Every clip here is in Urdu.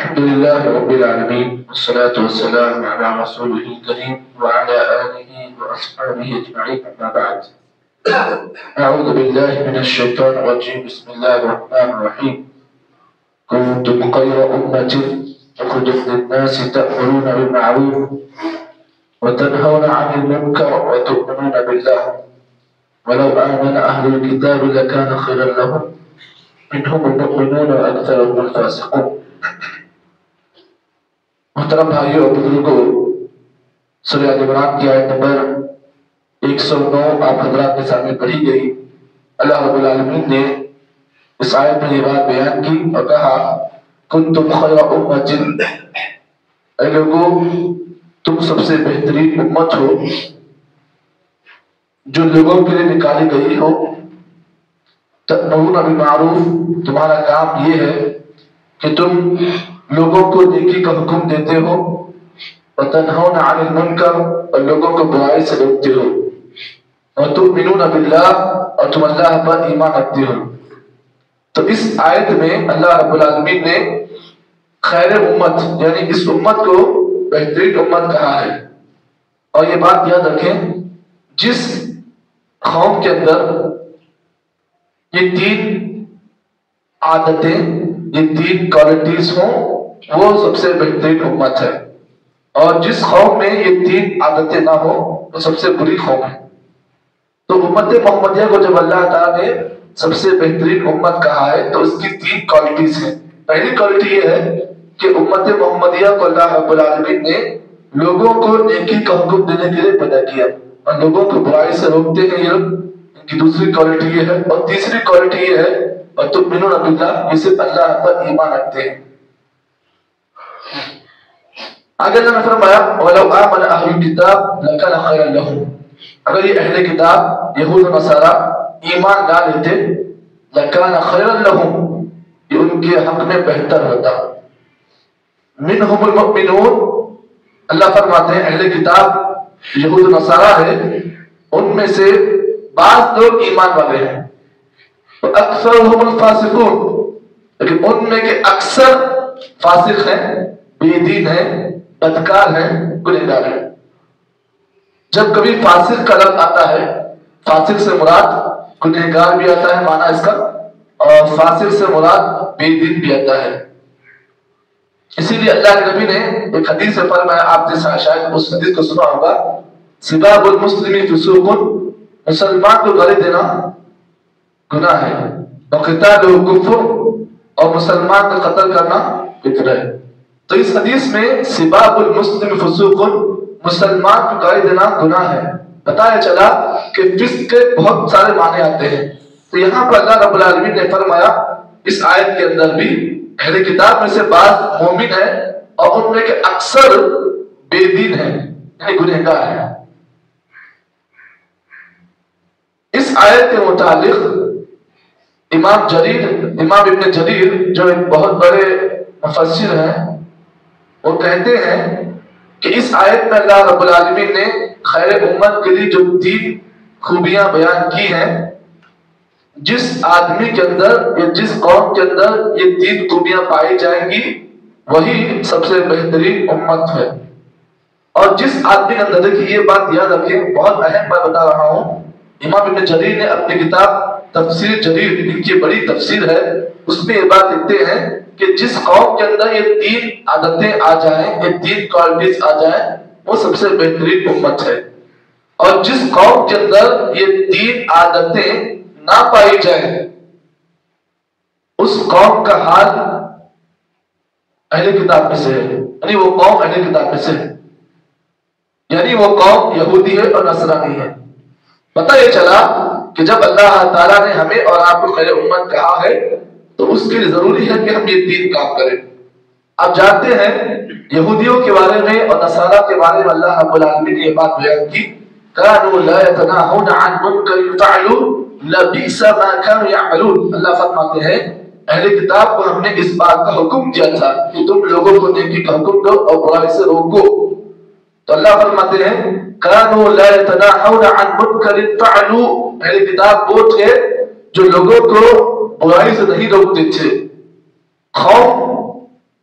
الحمد لله رب العالمين والصلاة والسلام على رسوله الكريم وعلى آله وأصحابه أجمعين أما بعد أعوذ بالله من الشيطان الرجيم بسم الله الرحمن الرحيم كنتم خير أمة أخرجت للناس تأمرون بالمعروف وتنهون عن المنكر وتؤمنون بالله ولو آمن أهل الكتاب لكان خيرا لهم منهم المؤمنون وأكثرهم الفاسقون. محترم بھائیوں اور بزرگوں، سورہ آل عمران کی آیت نمبر 109 آپ حضرات کے سامنے پڑھی گئی. اللہ رب العالمین نے اس آیت میں یہ بات بیان کی اور کہا کنتم خیر امۃ، اے لوگوں تم سب سے بہترین امت ہو جو لوگوں کے لیے نکالی گئی ہو. تأمرون بالمعروف، تمہارا کام یہ ہے کہ تم لوگوں کو نیکی کا حکم دیتے ہو، وتنہون عن المنکر، اور لوگوں کو برائی سے روکتے ہو، وتؤمنون باللہ، اور تم اللہ پر ایمان رکھتے ہو. تو اس آیت میں اللہ رب العالمین نے خیر امت یعنی اس امت کو بہترین امت کہا ہے. اور یہ بات یاد رکھیں، جس قوم کے اندر یہ تین عادتیں، یہ تین کوالٹیز ہوں، وہ سب سے بہترین امت ہے. اور جس قوم میں یہ تین عادتیں نہ ہوں وہ سب سے بری قوم ہے. تو امت محمدیہ کو جب اللہ تعالیٰ نے سب سے بہترین امت کہا ہے تو اس کی تین کوالٹیز ہیں. پہلی کوالٹی یہ ہے کہ امت محمدیہ کو اللہ رب العالمین نے لوگوں کو نیکی کا حکم دینے کے لیے پیدا کیا اور لوگوں کو برائی سے روکتے ہیں. یہ لوگ ان کی دوسری کوالٹی یہ ہے. اور تیسری کوالٹی یہ ہے اور تؤمنون باللہ، یہ صرف اللہ پر ایمان رکھتے ہیں. آگے اللہ نے فرمایا وَلَوْ آمَنَ أَهْلُ الْكِتَابِ لَكَانَ خَيْرًا لَهُمْ، اگر یہ اہل کتاب یہود و نصارہ ایمان لا لیتے لَكَانَ خَيْرًا لَهُمْ، یہ ان کے حق میں بہتر ہوتا. مِنْهُمُ الْمُؤْمِنُونَ، اللہ فرماتے ہیں اہل کتاب یہود و نصارہ ہے، ان میں سے بعض لوگ ایمان والے ہیں. وَأَكْثَرُهُمُ الْفَاسِقُونَ، لیکن ان میں کے اکثر فاسق ہیں، بے دین ہیں، بدکار ہیں، گنہگار ہیں. جب کبھی فاسق کا لفظ آتا ہے، فاسق سے مراد گنہگار بھی آتا ہے معنی اس کا، اور فاسق سے مراد بے دین بھی آتا ہے. اسی لیے اللہ کے نبی نے ایک حدیث سے فرمایا، آپ نے شاید اس حدیث کو سنا ہوگا، سباب المسلم فسوق، مسلمان کو گالی دینا گناہ ہے، وقتالہ کفر، اور مسلمان کا قتل کرنا کفر ہے. تو اس حدیث میں سباب المسلم فسوق، مسلمان کو گالی دینا گناہ ہے. بتایا چلا کہ فسق کے بہت سارے معنی آتے ہیں. تو یہاں پر اللہ رب العالمین نے فرمایا اس آیت کے اندر بھی اہل کتاب میں سے بعض مومن ہیں اور ان میں کے اکثر بے دین ہیں یعنی گنہگار ہیں. اس آیت کے متعلق امام ابن جریر جو ایک بہت بڑے مفسر ہیں، وہ کہتے ہیں کہ اس آیت میں اللہ رب العالمین نے خیر امت کے لیے جو تین خوبیاں بیان کی ہیں، جس آدمی کے اندر یا جس قوم کے اندر یہ تین خوبیاں پائی جائیں گی وہی سب سے بہترین امت ہے. اور جس آدمی کے اندر، دیکھیے یہ بات یاد رکھیں، بہت اہم بات بتا رہا ہوں. امام ابن جریر نے اپنی کتاب تفسیر جریر، ان کی بڑی تفسیر ہے، اس میں یہ بات لکھتے ہیں کہ جس قوم کے اندر یہ تین عادتیں آ جائیں، یہ تین کوالٹیز آ جائیں، وہ سب سے بہترین امت ہے. اور جس قوم کے اندر یہ تین عادتیں نہ پائی جائیں اس قوم کا حال اہل کتاب میں سے ہے، یعنی وہ قوم اہل کتاب میں سے ہے، یعنی وہ قوم یہودی ہے اور نصرانی ہے. پتہ یہ چلا کہ جب اللہ تعالیٰ نے ہمیں اور آپ کو خیر امت کہا ہے تو اس کے لیے ضروری ہے کہ ہم یہ تین کام کریں. آپ جانتے ہیں یہودیوں کے بارے میں اور نصارہ کے بارے میں اللہ رب العالمین نے یہ بات بیان کی، كانوا لا يتناهون عن منكر فعلوا لبئس ما كانوا يعملون. اللہ فرماتے ہیں اہل کتاب کو ہم نے اس بات کا حکم دیا تھا کہ تم لوگوں کو نیکی کا حکم دو اور برائی سے روکو. تو اللہ فرماتے ہیں كانوا لا يتناهون عن منكر فعلوا، اہل کتاب وہ تھے جو لوگوں کو برائی سے نہیں روکتے تھے. قوم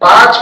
5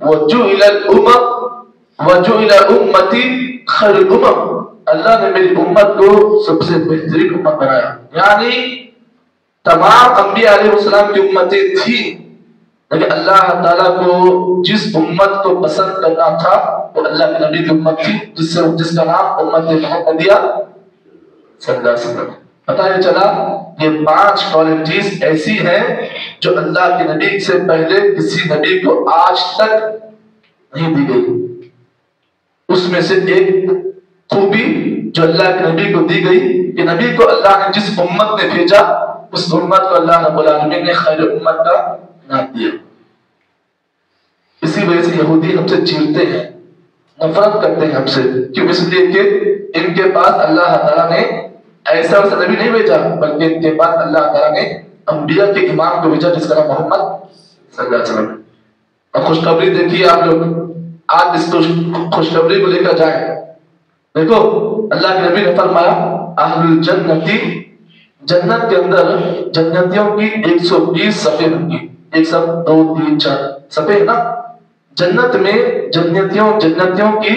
وجعل الامم وجعل امتی خیر الامم، اللہ نے میری امت کو سب سے بہترین امت بنایا. یعنی تمام انبیاء علیہ السلام کی امتیں تھیں، لیکن اللہ تعالیٰ کو جس امت کو پسند کرنا تھا وہ اللہ کے نبی کی امت تھی، جس کا نام امت محمدیہ صلی اللہ علیہ وسلم. پتہ یہ چلا یہ 5 کوالٹیز ایسی ہیں جو اللہ کے نبی سے پہلے کسی نبی کو آج تک نہیں دی گئی. اس میں سے ایک خوبی جو اللہ کے نبی کو دی گئی کہ نبی کو اللہ نے جس امت میں بھیجا اس امت کو اللہ رب العالمین نے خیر امت کا نام دیا. اسی وجہ سے یہودی ہم سے چیرتے ہیں، نفرت کرتے ہیں ہم سے، کیوں؟ اس لیے کہ ان کے پاس اللہ تعالیٰ نے ایسا ویسا نبی نہیں بھیجا، بلکہ ان کے پاس اللہ تعالیٰ نے انبیاء کے امام کو بھیجا جس کا نام محمد صلی اللہ علیہ وسلم. اور خوشخبری دیکھیے آپ لوگ، آج اس خوشخبری کو لے کر جائیں. دیکھو اللہ کے نبی نے فرمایا اہل الجنتی، جنت کے اندر جنتیوں کی 120 صفیں ہوں گی. 1 صف 2 3 4 صفیں نا، جنت میں جنتیوں کی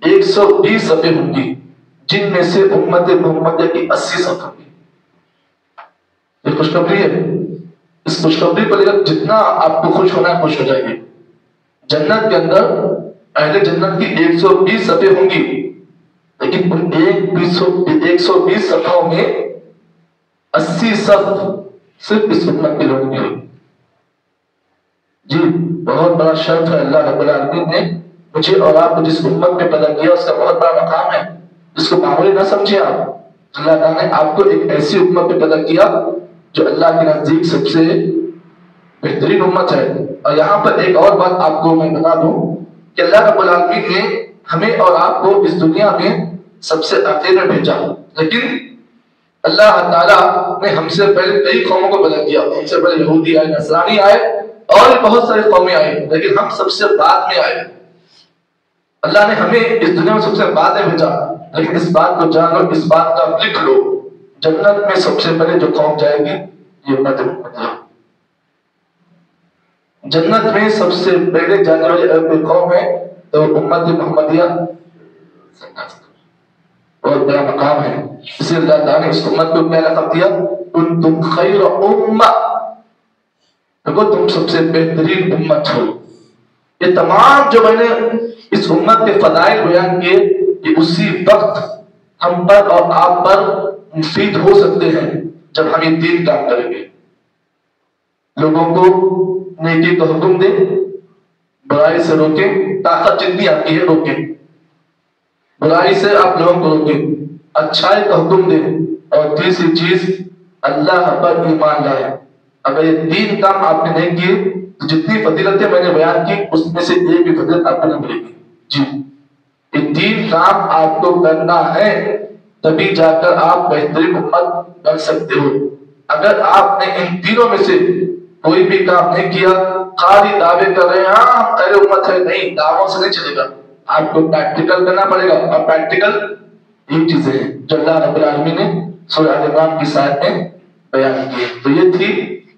120 صفیں ہوں گی، جن میں سے امت محمدیہ کی 80 صف ہوں گی. یہ خوشخبری ہے. اس خوشخبری پر جتنا آپ کو خوش ہونا ہے خوش ہو جائے گی. جنت کے اندر اہل جنت کی 120 صفیں ہوں گی، لیکن ان 120 صفوں میں 80 صف صرف اس امت کے لوگوں کی. جی بہت بڑا شرف ہے. اللہ رب العالمین نے مجھے اور آپ کو جس امت میں پیدا کیا اس کا بہت بڑا مقام ہے، جس کو معمولی نہ سمجھے آپ. اللہ تعالیٰ نے آپ کو ایک ایسی امت میں پیدا کیا جو اللہ کے نزدیک سب سے بہترین امت ہے. اور یہاں پر ایک اور بات آپ کو میں بتا دوں کہ اللہ رب العالمین نے ہمیں اور آپ کو اس دنیا میں سب سے اخیر میں بھیجا، لیکن اللہ تعالیٰ نے ہم سے پہلے کئی قوموں کو پیدا کیا. ہم سے پہلے یہودی آئے، نصرانی آئے اور بہت سارے قومیں آئے، لیکن ہم سب سے بعد میں آئے. اللہ نے ہمیں اس دنیا میں سب سے بعد میں بھیجا، لیکن اس بات کو جان لو، اس بات کا لکھ لو، جنت میں سب سے پہلے جو قوم جائے گی یہ امت محمدیہ. جنت میں سب سے پہلے جانے والی قوم ہے تو امت محمدیہ، بہت بڑا مقام ہے. اس لیے اللہ تعالیٰ نے اس امت کو کیا لقب دیا؟ کنتم خیر امہ، دیکھو تم سب سے بہترین امت ہو. یہ تمام جو میں نے اس امت کے فضائل بیان کیے یہ اسی وقت ہم پر اور آپ پر مفید ہو سکتے ہیں جب ہم یہ 3 کام کریں گے. لوگوں کو نیکی کا حکم دیں، برائی سے روکیں، طاقت جتنی آتی ہے روکیں. برائی سے آپ لوگوں کو روکیں، اچھائی کا حکم دیں، اور تیسری چیز اللہ پر ایمان لائیں. اگر یہ 3 کام آپ نے نہیں کیے تو جتنی فضیلتیں میں نے بیان کی اس میں سے ایک بھی فضیلت آپ کو نہیں ملے گی. جی یہ 3 کام آپ کو کرنا ہے تبھی جا کر آپ بہترین امت بن سکتے ہو. اگر آپ نے ان تینوں میں سے کوئی بھی کام نہیں کیا، خالی دعوے کر رہے ہیں ہاں ہم خیر امت ہے، نہیں، دعووں سے نہیں چلے گا. آپ کو پریکٹیکل کرنا پڑے گا، اور پریکٹیکل یہ چیزیں ہیں جو اللہ رب العالمین نے سورہ آل عمران کی آیت میں بیان کی ہے. تو یہ تھی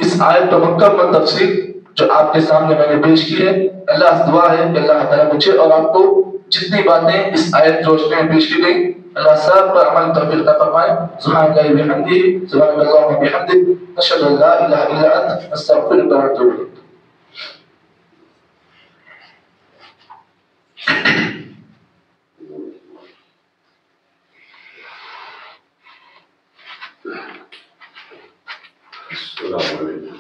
اس آیت پر مکمل تفسیر جو آپ کے سامنے میں نے پیش کی ہے. اللہ سے دعا ہے کہ اللہ تعالیٰ مجھے اور آپ کو جتنی باتیں اس آیت کی روشنی میں پیش کی گئی اللہ سب پر عمل توفیق عطا فرمائے. سبحان اللہ وبحمدہ، سبحان اللہ وبحمدہ، اشہد ان لا الہ الا انت، استغفرک واتوب الیک. السلام علیکم.